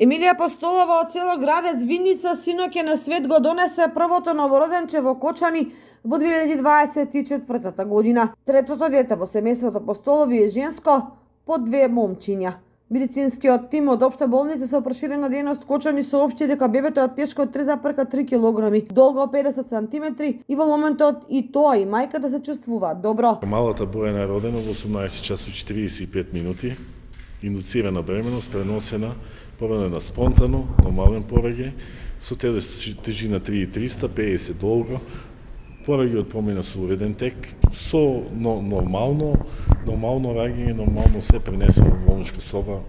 Емилија Постолова од село Градец Винница синоќа на свет го донесе првото новороденче во Кочани во 2024 година. Третото дете во семејството Постолови е женско по 2 момчиња. Медицинскиот тим од Општа болница со проширена дејност Кочани соопшти дека бебето е тешко од 3,3 кг, долго 50 см и во моментот и тоа и мајката се чувствува добро. Малата Бојана е родена во 18 часот 45 минути, индуцирана бременост, преносена, породена спонтано, нормален пораѓај, со тежина 3,300, 50 долго, пораѓајот помина со уреден тек, со нормално раѓање, нормално се пренесено во болничка соба,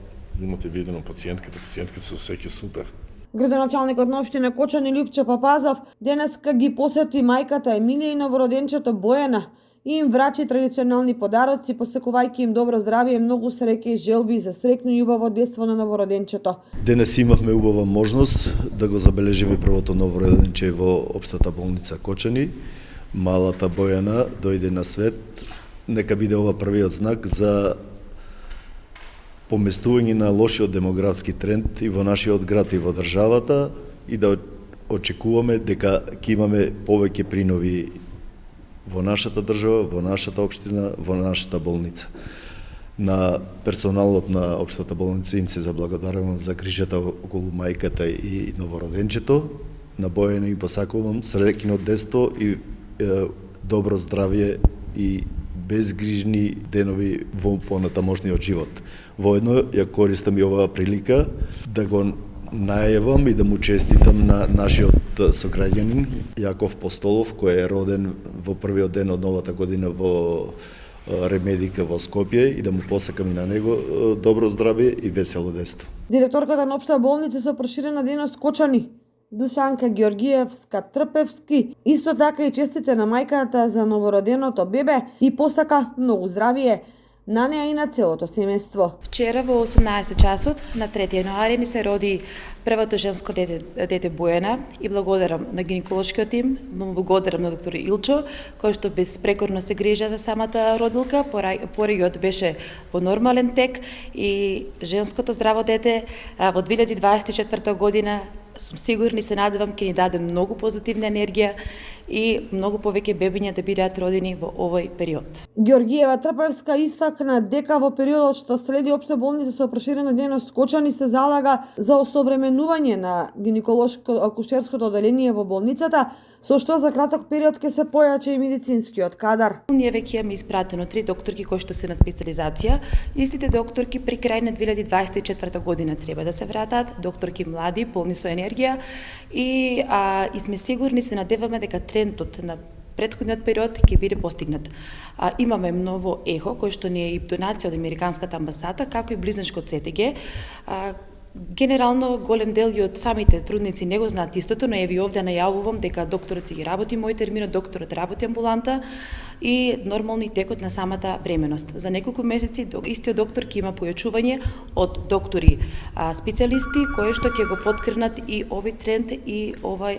имате видено пациентката се осеќа супер. Градоначалникот на општина Кочани Љупче Папазов денеска ги посети мајката Емилија и новороденчето Бојана и им врачи традиционални подароци, посекувајќи им добро здравје, многу среќа и желби за среќно и убаво детство на новороденчето. Денес имавме убава можност да го забележиме првото новороденче во Општата болница Кочани. Малата Бојана дојде на свет. Нека биде ова првиот знак за поместување на лошиот демографски тренд и во нашиот град и во државата и да очекуваме дека ќе имаме повеќе принови во нашата држава, во нашата општина, во нашата болница. На персоналот на Општата болница им се заблагодарувам за грижата околу мајката и новороденчето. На Бојана и посакувам среќно детство и добро здравје и безгрижни денови во понатамошниот живот. Воедно ја користам и оваа прилика да го најавам и да му честитам на нашиот сограѓанин Јаков Постолов, кој е роден во првиот ден од новата година во Ремедика во Скопје и да му посакам и на него добро здравје и весело детство. Директорката на Општа болница со проширена дејност Кочани Душанка Георгиевска Трпевски исто така и честите на мајката за новороденото бебе и посака многу здравје на неа и на целото семејство. Вчера во 18 часот на 3 јануари ни се роди првото женско дете Бојана и благодарам на гинеколошкиот тим, благодарам на доктор Илчо, кој што безпрекорно се грижа за самата родилка, пораѓајот беше во нормален тек и женското здраво дете во 2024 година сум сигурна и се надевам ќе ни даде многу позитивна енергија и многу повеќе бебиња да бидат родени во овој период. Георгиева Трпевска истакна дека во периодот што следи Општа болница со проширена дејност Кочани се залага за осовременување на гинеколошко-акушерското оделение во болницата, со што за краток период ќе се појача и медицинскиот кадар. Ние веќе имаме испратено 3 докторки кои што се на специализација. Истите докторки при крај на 2024 година треба да се вратат, докторки млади, полни со енергија и сме сигурни, се надеваме дека трендот на претходниот период ќе биде постигнат. Имаме ново ехо кој што ни е и донација од Американската амбасада, како и близначко ЦТГ. Генерално голем дел и од самите трудници не го знаат истото, но еви овде најавувам дека докторот си ги работи мој термин, докторот работи амбуланта и нормално и текот на самата бременост. За неколку месеци истиот доктор ќе има појачување од доктори специјалисти кои што ќе го подкренат и овој тренд и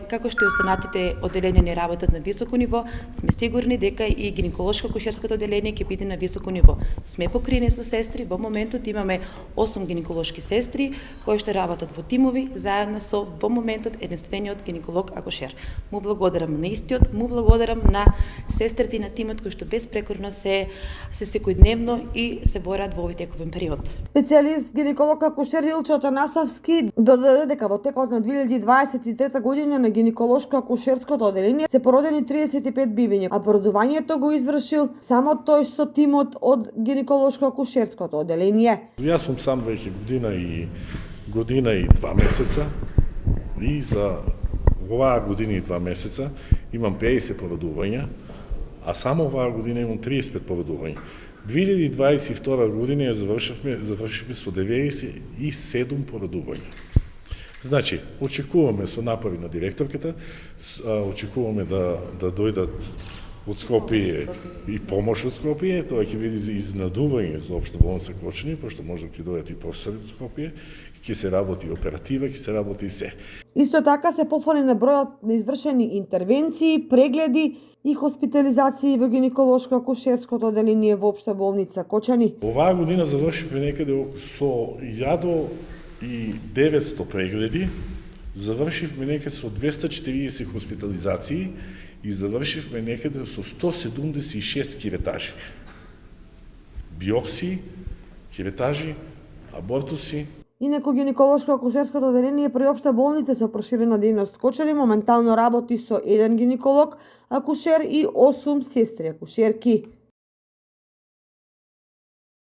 како што и останатите одделенија не работат на високо ниво, сме сигурни дека и гинеколошко-акушерското одделение ќе биде на високо ниво. Сме покриени со сестри, во моментот имаме 8 гинеколошки сестри кои што работат во тимови заедно со во моментот единствениот гинеколог-акушер. Му благодарам на истиот, му благодарам на сестрите и на тимот кои што безпрекорно се секојдневно и се борат во овој тековен период. Специјалист гинеколог-акушер Илчо Танасовски додаде дека во текот на 2023 година на гинеколошко-акушерското оделение се породени 35 бебиња, а породувањето го извршил само тој со тимот од гинеколошко-акушерското оделение. Јас сум сам веќе година и 2 месеца и за оваа година и 2 месеца имам 50 породувања, а само оваа година имам 35 породувања. 2022 година ја завршивме со 97 породувања. Значи, очекуваме со напори на директорката, очекуваме да дојдат од Скопје и помош од Скопје, тоа ќе биде изненадување за Општа болница Кочани, пошто може да ќе дојдат и професори од Скопје, ќе се работи оператива, ќе се работи се. Исто така се пофали на бројот на извршени интервенции, прегледи и хоспитализации во гинеколошко-акушерското оделение во Општа болница Кочани. Оваа година завршивме некаде со 1900 прегледи, завршивме некаде со 240 хоспитализации и завршивме некаде со 176 киретажи. Биопсии, киретажи, абортуси. Инаку гинеколошко-акушерското одделение при општа болница со проширена дејност Кочани моментално работи со 1 гинеколог, акушер и 8 сестри акушерки.